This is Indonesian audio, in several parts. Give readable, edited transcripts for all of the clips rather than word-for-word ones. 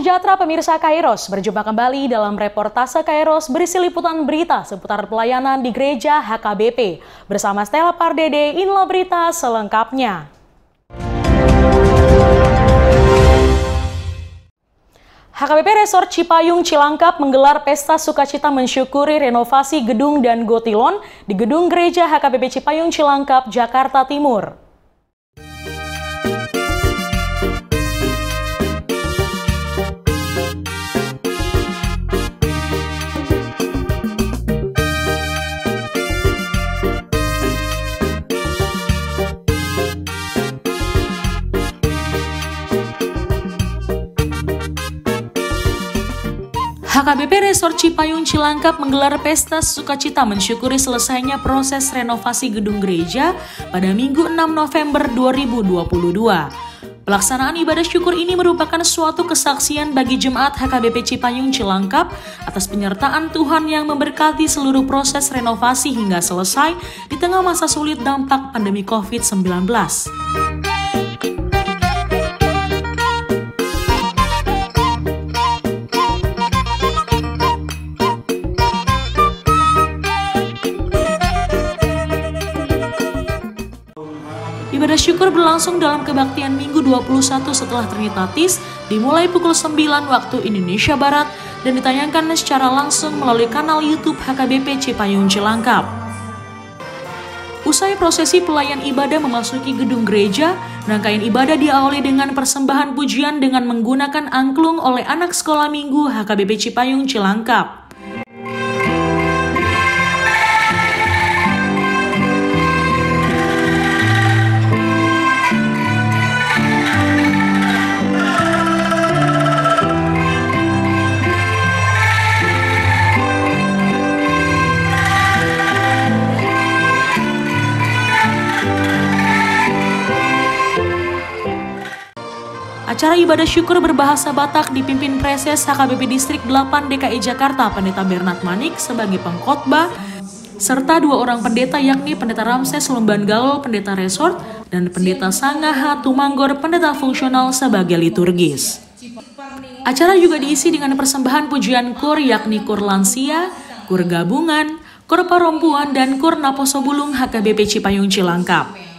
sejahtera pemirsa Kairos, berjumpa kembali dalam reportase Kairos berisi liputan berita seputar pelayanan di Gereja HKBP. Bersama Stella Pardede, inilah berita selengkapnya. HKBP Resort Cipayung Cilangkap menggelar pesta sukacita mensyukuri renovasi gedung dan gotilon di gedung Gereja HKBP Cipayung Cilangkap, Jakarta Timur. HKBP Resort Cipayung Cilangkap menggelar pesta sukacita mensyukuri selesainya proses renovasi gedung gereja pada Minggu 6 November 2022. Pelaksanaan ibadah syukur ini merupakan suatu kesaksian bagi jemaat HKBP Cipayung Cilangkap atas penyertaan Tuhan yang memberkati seluruh proses renovasi hingga selesai di tengah masa sulit dampak pandemi COVID-19. Ibadah syukur berlangsung dalam kebaktian Minggu 21 setelah Trinitatis dimulai pukul 9 waktu Indonesia Barat dan ditayangkan secara langsung melalui kanal YouTube HKBP Cipayung Cilangkap. Usai prosesi pelayan ibadah memasuki gedung gereja, rangkaian ibadah diawali dengan persembahan pujian dengan menggunakan angklung oleh anak sekolah minggu HKBP Cipayung Cilangkap. Acara ibadah syukur berbahasa Batak dipimpin Preses HKBP Distrik 8 DKI Jakarta Pendeta Bernard Manik sebagai pengkhotbah, serta 2 orang pendeta yakni Pendeta Ramses Lumban Gaul Pendeta Resort dan Pendeta Sangaha Tumanggor Pendeta Fungsional sebagai liturgis. Acara juga diisi dengan persembahan pujian kur yakni kur lansia, kur gabungan, kur perempuan dan kur Naposobulung HKBP Cipayung Cilangkap.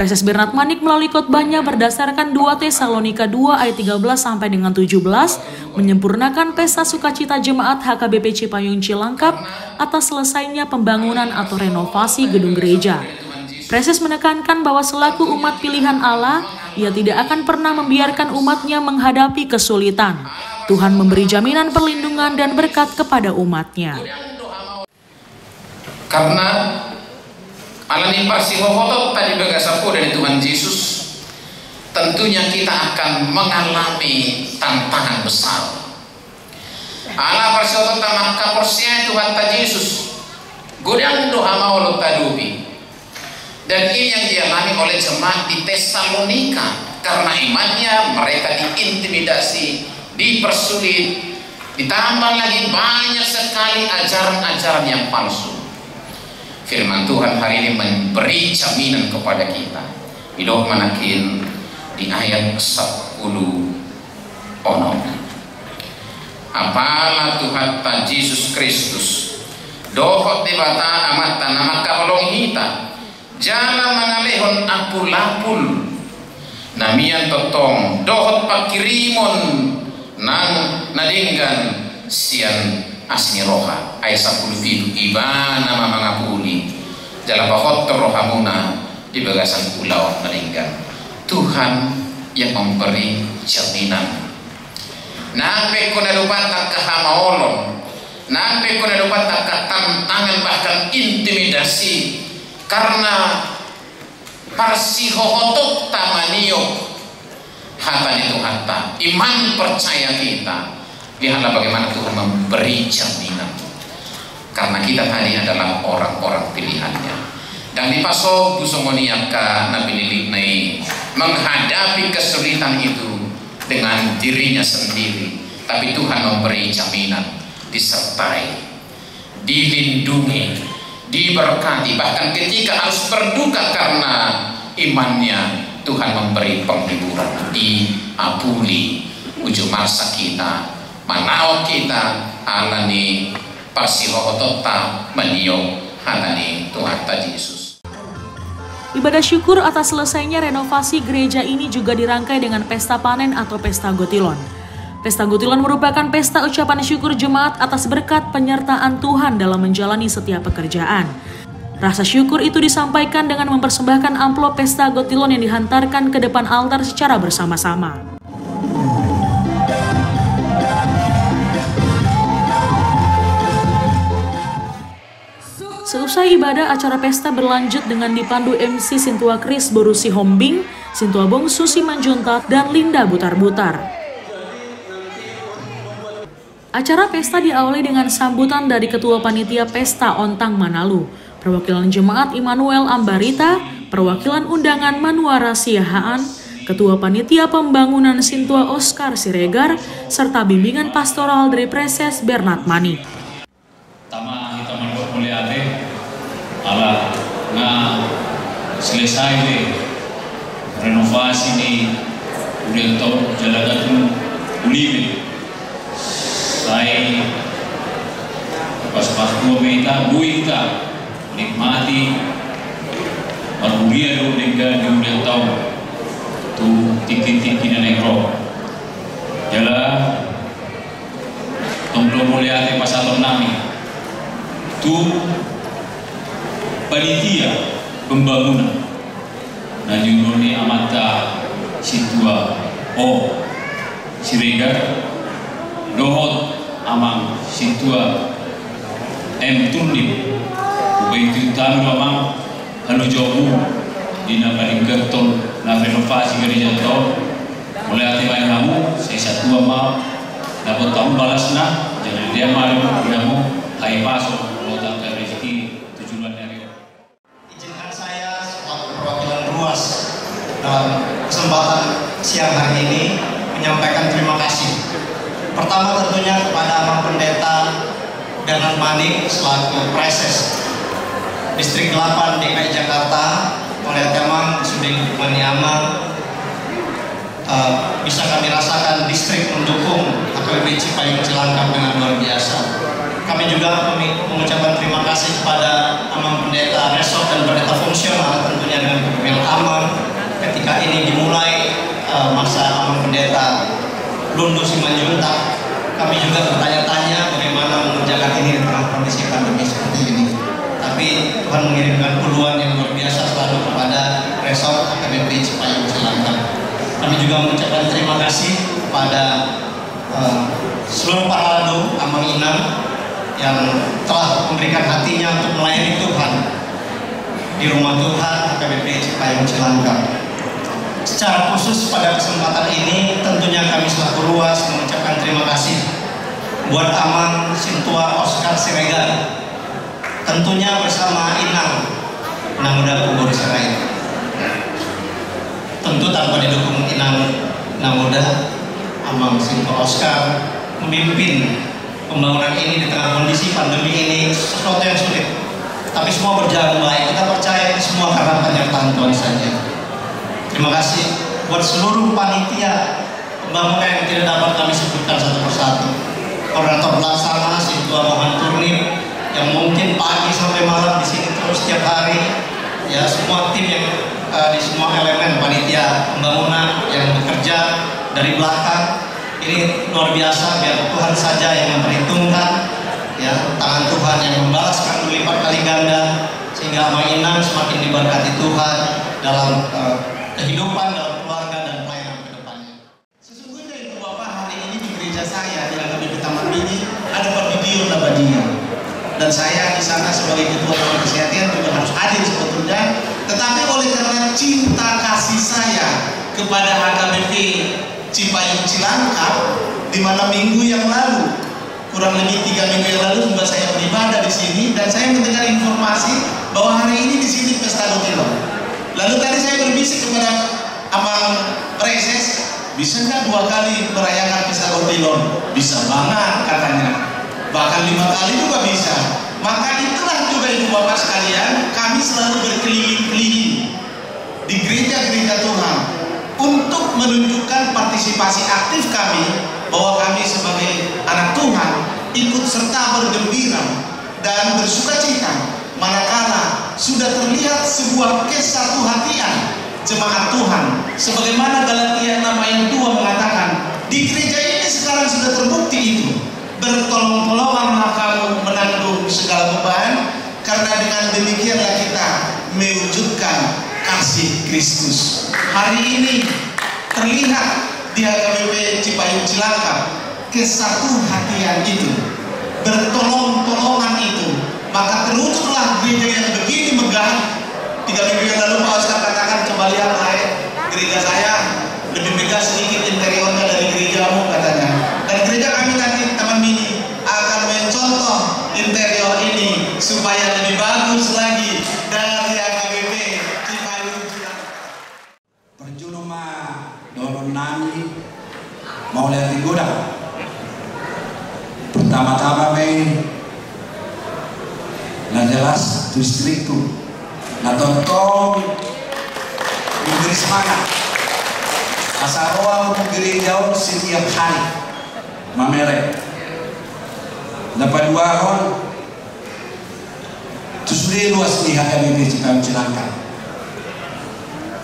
Preses Bernard Manik melalui khotbahnya berdasarkan 2 Tesalonika 2 ayat 13 sampai dengan 17 menyempurnakan pesta sukacita jemaat HKBP Cipayung Cilangkap atas selesainya pembangunan atau renovasi gedung gereja. Preses menekankan bahwa selaku umat pilihan Allah, ia tidak akan pernah membiarkan umatnya menghadapi kesulitan. Tuhan memberi jaminan perlindungan dan berkat kepada umatnya. Karena alani parsihohotot tadi bagasapo dari Tuhan Yesus, tentunya kita akan mengalami tantangan besar. Allah parsihohotot maka porsinya Tuhan Yesus, godang doa mau tadubi. Dan ini yang dialami oleh jemaat di Tesalonika, karena imannya mereka diintimidasi, dipersulit, ditambah lagi banyak sekali ajaran-ajaran yang palsu. Firman Tuhan hari ini memberi jaminan kepada kita. Hidup manakin di ayat 10 onom. Apalah Tuhan Yesus Kristus dohot di bata amat tanah kaolong hita jala mangalehon apul-apul namian totong dohot pakirimon nang nadinggan sian asni roha ayat 10 ibana mamangapuli jala bahot rohamuna di bagasan pulau nadinggan. Tuhan yang memberi jaminan. Nampe kuna lupa tak kahamaolon, nampe kuna lupa tak tantangan bahkan intimidasi, karena parsihohotok tamaniok hatan itu hatta iman percaya kita. Lihatlah bagaimana Tuhan memberi jaminan, karena kita tadi adalah orang-orang pilihannya. Dan di pasok busongoniaka nabi nilai menghadapi kesulitan itu dengan dirinya sendiri, tapi Tuhan memberi jaminan, disertai, dilindungi, diberkati, bahkan ketika harus berduka karena imannya, Tuhan memberi penghiburan, diapuli ujung masa kita, manau kita alani parsihohotota maniok hanani Tuhan Yesus. Ibadah syukur atas selesainya renovasi gereja ini juga dirangkai dengan pesta panen atau pesta gotilon. Pesta gotilon merupakan pesta ucapan syukur jemaat atas berkat penyertaan Tuhan dalam menjalani setiap pekerjaan. Rasa syukur itu disampaikan dengan mempersembahkan amplop pesta gotilon yang dihantarkan ke depan altar secara bersama-sama. Seusai ibadah, acara pesta berlanjut dengan dipandu MC Sintua Kris Borusi Hombing, Sintua Bongsu Simanjuntat, dan Linda Butar-Butar. Acara pesta diawali dengan sambutan dari Ketua Panitia Pesta Ontang Manalu, perwakilan Jemaat Immanuel Ambarita, perwakilan undangan Manuara Siahaan, Ketua Panitia Pembangunan Sintua Oscar Siregar, serta bimbingan pastoral dari Preses Bernard Manik. Ala nga selesai deh renovasi ni udah tahu jalanan ulibe saya pas dua meter buita nikmati baruria do dengan udah tahu tu tinggi na negro jala tonglo mulia pasal nami tu panitia pembangunan na yunoni amata Sintua O Siregar dohot amang Sintua M Turnip ubaitu tanu amang halu jobu dina paringkerton na renovasi gereja tol mulai ati bayi kamu saya satu mau dapat tahun balas na jadi dia malu kamu hai masuk lotak rezeki tujuan dari dalam kesempatan siang hari ini menyampaikan terima kasih. Pertama tentunya kepada Amang Pendeta Bernard Manik selaku Preses Distrik 8 DKI Jakarta, oleh Amang sudah menyamar bisa kami rasakan distrik mendukung HKBP Cipayung Cilangkap dengan luar biasa. Kami juga mengucapkan terima kasih kepada Amang Pendeta Resort dan Pendeta Fungsional tentunya dengan kepemimpinan Amang ketika ini dimulai masa Amang Pendeta Lundu Simanjuntak, kami juga bertanya-tanya bagaimana mengerjakan ini di tengah kondisi pandemi seperti ini. Tapi Tuhan mengirimkan peluang yang luar biasa selalu kepada Resort AKBP Cipayung Cilangkap. Kami juga mengucapkan terima kasih kepada seluruh para ladu Amang Inang yang telah memberikan hatinya untuk melayani Tuhan di rumah Tuhan AKBP Cipayung Cilangkap. Secara khusus pada kesempatan ini tentunya kami selaku Ruas mengucapkan terima kasih buat Amang Sintua Oscar Siregar, tentunya bersama Inang Muda Kubur Sirait. Tentu tanpa didukung Inang Muda, Amang Sintua Oscar memimpin pembangunan ini di tengah kondisi pandemi ini sesuatu yang sulit. Tapi semua berjalan baik. Kita percaya itu semua karena penyertaan Tuhan saja. Terima kasih buat seluruh panitia pembangunan yang tidak dapat kami sebutkan satu persatu. Koordinator pelaksana Sintua Mohan Turnip yang mungkin pagi sampai malam di sini terus setiap hari, ya semua tim yang di semua elemen panitia pembangunan yang bekerja dari belakang ini luar biasa. Biar Tuhan saja yang memperhitungkan, ya tangan Tuhan yang membalaskan berlipat kali ganda sehingga Amang Inang semakin diberkati Tuhan dalam kehidupan, dalam keluarga dan pelayanan kedepannya. Sesungguhnya Ibu Bapak, hari ini di gereja saya di AKBP Taman Mini ada Perbidion Labadia, dan saya di sana sebagai ketua Dewan Kesehatan juga harus hadir sebetulnya. Tetapi oleh karena cinta kasih saya kepada AKBP Cipayung Cilangkap, di mana minggu yang lalu, kurang lebih 3 minggu yang lalu juga saya beribadah di sini dan saya mendengar informasi bahwa hari ini di sini pesta Rotilo. Lalu tadi saya berbisik kepada Amang Preses, bisa nggak 2 kali merayakan pesta Rotilo? Bisa banget katanya, bahkan 5 kali juga bisa. Maka itulah juga Ibu Bapak sekalian, kami selalu berkeliling-keliling di gereja-gereja Tuhan untuk menunjukkan partisipasi aktif kami bahwa kami sebagai anak Tuhan ikut serta bergembira dan bersukacita manakala sudah terlihat sebuah kesatu hatian jemaat Tuhan, sebagaimana Galatia 6 ayat 2 mengatakan, di gereja ini sekarang sudah terbukti itu, bertolong-tolonganlah kamu menanggung segala beban, karena dengan demikianlah kita mewujudkan kasih Kristus. Hari ini terlihat di AKBP Cipayung Cilangkap kesatu hatian itu, bertolong-tolongan itu, maka terwujudlah gereja yang begini megah. 3 minggu yang lalu Pak Oscar katakan, coba lihat gereja saya lebih megah sedikit interiornya dari gerejamu katanya. Dan gereja kami nanti Taman Mini akan mencontoh interior ini supaya lebih bagus lagi dari AKBP Cipayung Cilangkap. Perjunuma doron nami mau lihat goda. Pertama-tama na jelas distrikku na tontong Inggris mana asaroa mo gereja setiap hari mamere dapat 2 tahun tusuri luas di AKBP Cipayung Cilangkap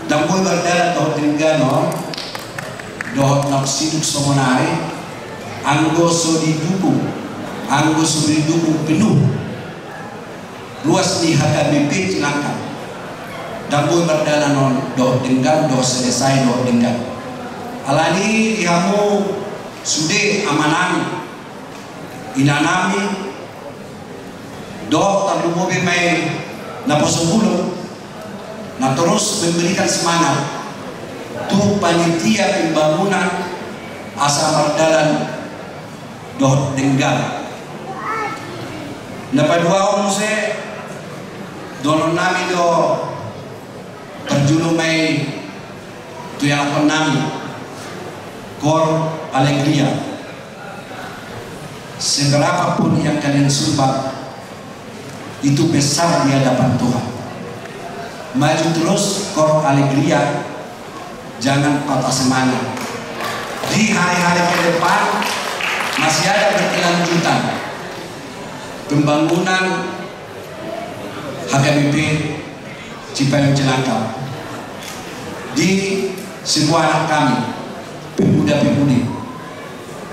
dan boy berdala doh tinggano doh naksiduk somonari anggo so didukung penuh luas di AKBP Cilangkap dan boy berdala non doh tinggal doh selesai doh tinggal alani dihamu sude amanami inanami doh terlumobi may naposopulong na terus memberikan semangat tuh panitia pembangunan asa berdalan doh tinggal napadua umuse donon nami do perjulumay tuyang nami kor alegria segala apapun yang kalian sumbang itu besar di hadapan Tuhan. Maju terus kor alegria, jangan patah semangat. Di hari-hari ke depan masih ada berkelanjutan pembangunan AKBP Cipayung Cilangkap. di semua anak kami, pemuda-pemudi.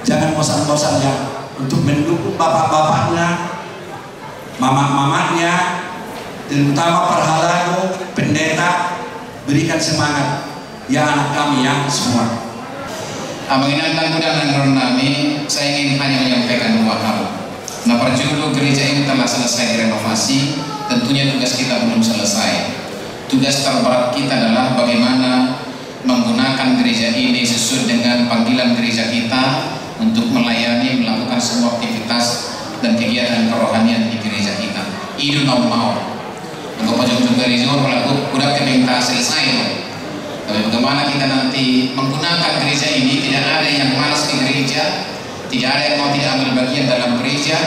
Jangan bosan-bosan ya untuk mendukung bapak-bapaknya, mama-mamanya, terutama perhalago, pendeta. Berikan semangat ya anak kami ya semua. Abang Inang Gudang dan Nami, saya ingin hanya menyampaikan dua hal. Nah, perjulu gereja ini telah selesai direnovasi, tentunya tugas kita belum selesai. Tugas terberat kita adalah bagaimana menggunakan gereja ini sesuai dengan panggilan gereja kita untuk melayani, melakukan semua aktivitas dan kegiatan kerohanian di gereja kita. Itu mau. Untuk pojok gereja udah keminta selesai. Tapi bagaimana kita nanti menggunakan gereja ini, tidak ada yang malas ke gereja, tidak ada yang mau tidak ambil bagian dalam gereja.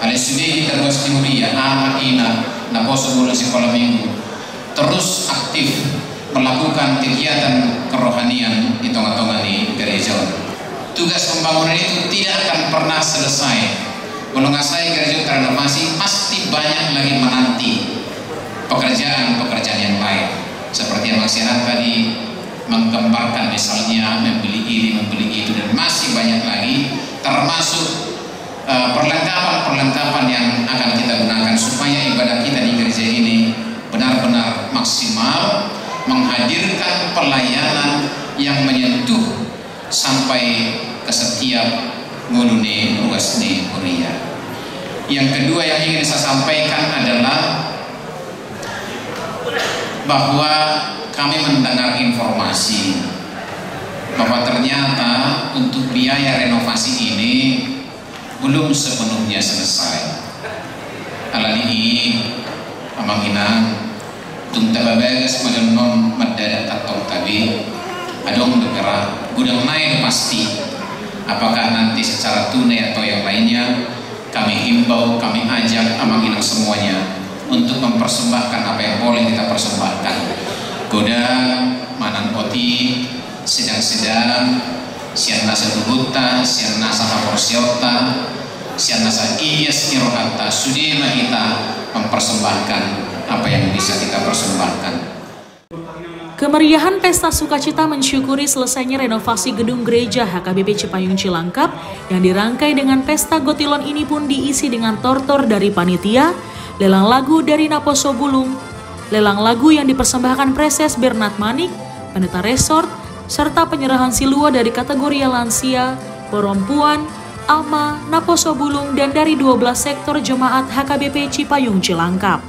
Ada studi terus di Muria, Ama Ina, Naposo Bulu Sekolah Minggu, terus aktif melakukan kegiatan kerohanian di tengah-tengah di gereja. Tugas pembangunan itu tidak akan pernah selesai. Kalau nggak selesai gereja terenovasi, pasti banyak lagi menanti pekerjaan-pekerjaan yang lain. Seperti yang Mas Siaran tadi menggambarkan, misalnya membeli ini, membeli itu, dan masih banyak lagi, termasuk perlengkapan-perlengkapan yang akan kita gunakan supaya ibadah kita di gereja ini benar-benar maksimal, menghadirkan pelayanan yang menyentuh sampai ke setiap ngulune luas di Korea. Yang kedua yang ingin saya sampaikan adalah bahwa kami mendengar informasi bahwa ternyata untuk biaya renovasi ini belum sepenuhnya selesai. Alani Amang Inang tung tababagas majunom madada tatok tabi adong bergerak gudang naik pasti. Apakah nanti secara tunai atau yang lainnya, kami himbau, kami ajak Amang Inang semuanya untuk mempersembahkan apa yang boleh kita persembahkan. Godang, manang oti, sedang-sedang, sian nasa dubuta, sian nasa haporsiota, sian nasa iyas irohata, sudima kita mempersembahkan apa yang bisa kita persembahkan. Kemeriahan pesta sukacita mensyukuri selesainya renovasi gedung gereja HKBP Cipayung Cilangkap yang dirangkai dengan pesta gotilon ini pun diisi dengan tortor dari panitia, lelang lagu dari Naposo Bulung, lelang lagu yang dipersembahkan Preses Bernard Manik, Pendeta Resort, serta penyerahan silua dari kategori lansia, perempuan, ama, Naposo Bulung, dan dari 12 sektor jemaat HKBP Cipayung Cilangkap.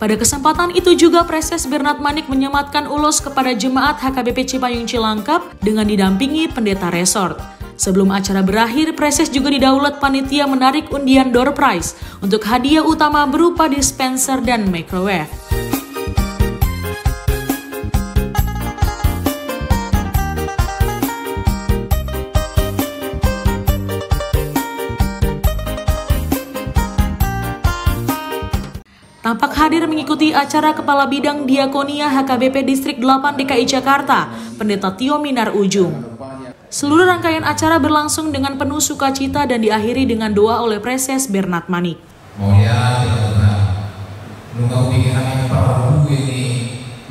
Pada kesempatan itu juga Preses Bernard Manik menyematkan ulos kepada jemaat HKBP Cipayung Cilangkap dengan didampingi pendeta resort. Sebelum acara berakhir, Preses juga didaulat panitia menarik undian door prize untuk hadiah utama berupa dispenser dan microwave. Tampak hadir mengikuti acara Kepala Bidang Diakonia HKBP Distrik 8 DKI Jakarta, Pendeta Tio Minar Ujung. Seluruh rangkaian acara berlangsung dengan penuh sukacita dan diakhiri dengan doa oleh Preses Bernard Manik. Moya nunggu pikiran perlu ini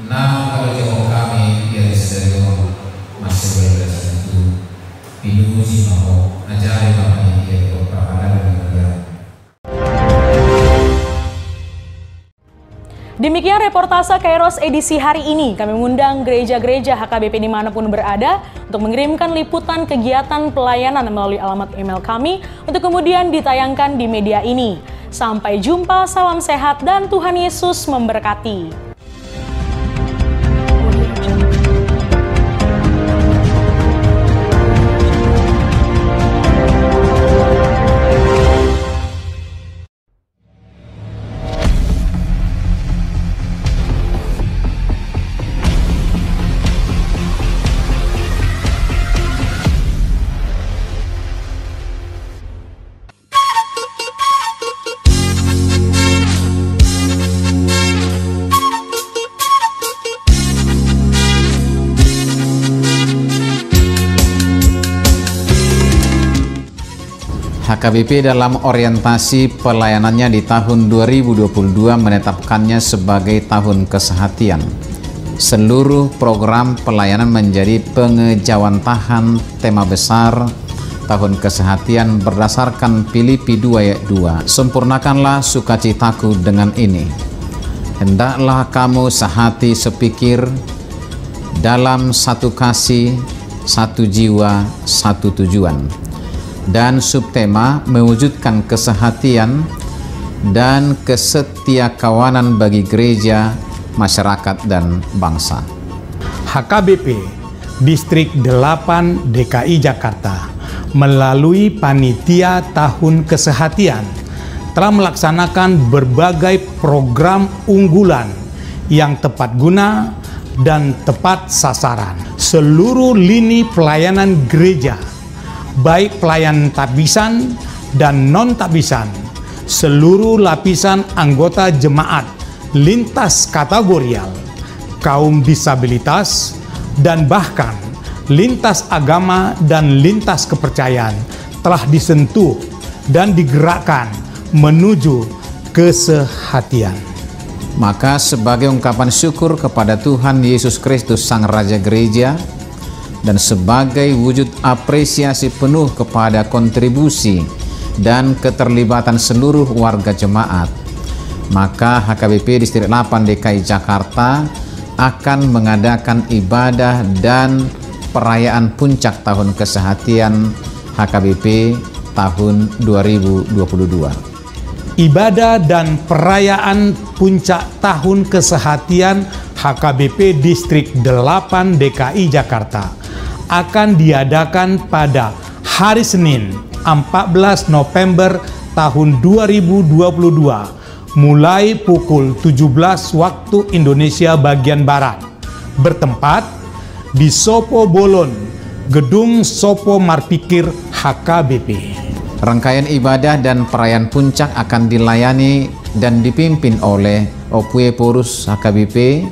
kalau jauh kami dari stereo masih belajar itu pinuji mau ajari kami dia perkara. Demikian reportase Kairos edisi hari ini. Kami mengundang gereja-gereja HKBP dimanapun berada untuk mengirimkan liputan kegiatan pelayanan melalui alamat email kami untuk kemudian ditayangkan di media ini. Sampai jumpa, salam sehat dan Tuhan Yesus memberkati. HKBP dalam orientasi pelayanannya di tahun 2022 menetapkannya sebagai tahun kesehatian. Seluruh program pelayanan menjadi pengejawantahan tema besar tahun kesehatian berdasarkan Filipi 2 ayat 2. Sempurnakanlah sukacitaku dengan ini. Hendaklah kamu sehati sepikir dalam satu kasih, satu jiwa, satu tujuan. Dan subtema mewujudkan kesehatian dan kesetiakawanan bagi gereja, masyarakat, dan bangsa. HKBP Distrik 8 DKI Jakarta melalui Panitia Tahun Kesehatian telah melaksanakan berbagai program unggulan yang tepat guna dan tepat sasaran. Seluruh lini pelayanan gereja, baik pelayan tabisan dan non-tabisan, seluruh lapisan anggota jemaat lintas kategorial, kaum disabilitas, dan bahkan lintas agama dan lintas kepercayaan telah disentuh dan digerakkan menuju kesehatian. Maka sebagai ungkapan syukur kepada Tuhan Yesus Kristus Sang Raja Gereja, dan sebagai wujud apresiasi penuh kepada kontribusi dan keterlibatan seluruh warga jemaat, maka HKBP Distrik 8 DKI Jakarta akan mengadakan ibadah dan perayaan puncak tahun kesehatian HKBP tahun 2022. Ibadah dan perayaan puncak tahun kesehatian HKBP Distrik 8 DKI Jakarta akan diadakan pada hari Senin 14 November tahun 2022 mulai pukul 17 waktu Indonesia bagian Barat, bertempat di Sopo Bolon, Gedung Sopo Marpikir HKBP. Rangkaian ibadah dan perayaan puncak akan dilayani dan dipimpin oleh Opue Porus HKBP,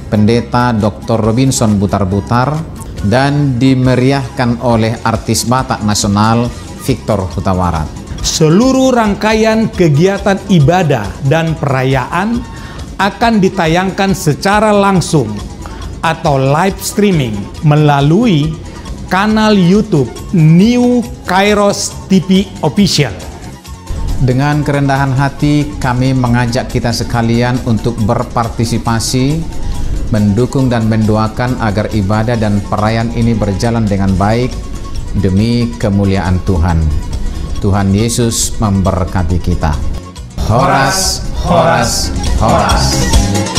Pendeta Dr. Robinson Butar-Butar, dan dimeriahkan oleh artis Batak Nasional Victor Hutawarat. Seluruh rangkaian kegiatan ibadah dan perayaan akan ditayangkan secara langsung atau live streaming melalui kanal YouTube New Kairos TV Official. Dengan kerendahan hati kami mengajak kita sekalian untuk berpartisipasi, mendukung dan mendoakan agar ibadah dan perayaan ini berjalan dengan baik demi kemuliaan Tuhan. Tuhan Yesus memberkati kita. Horas, horas, horas.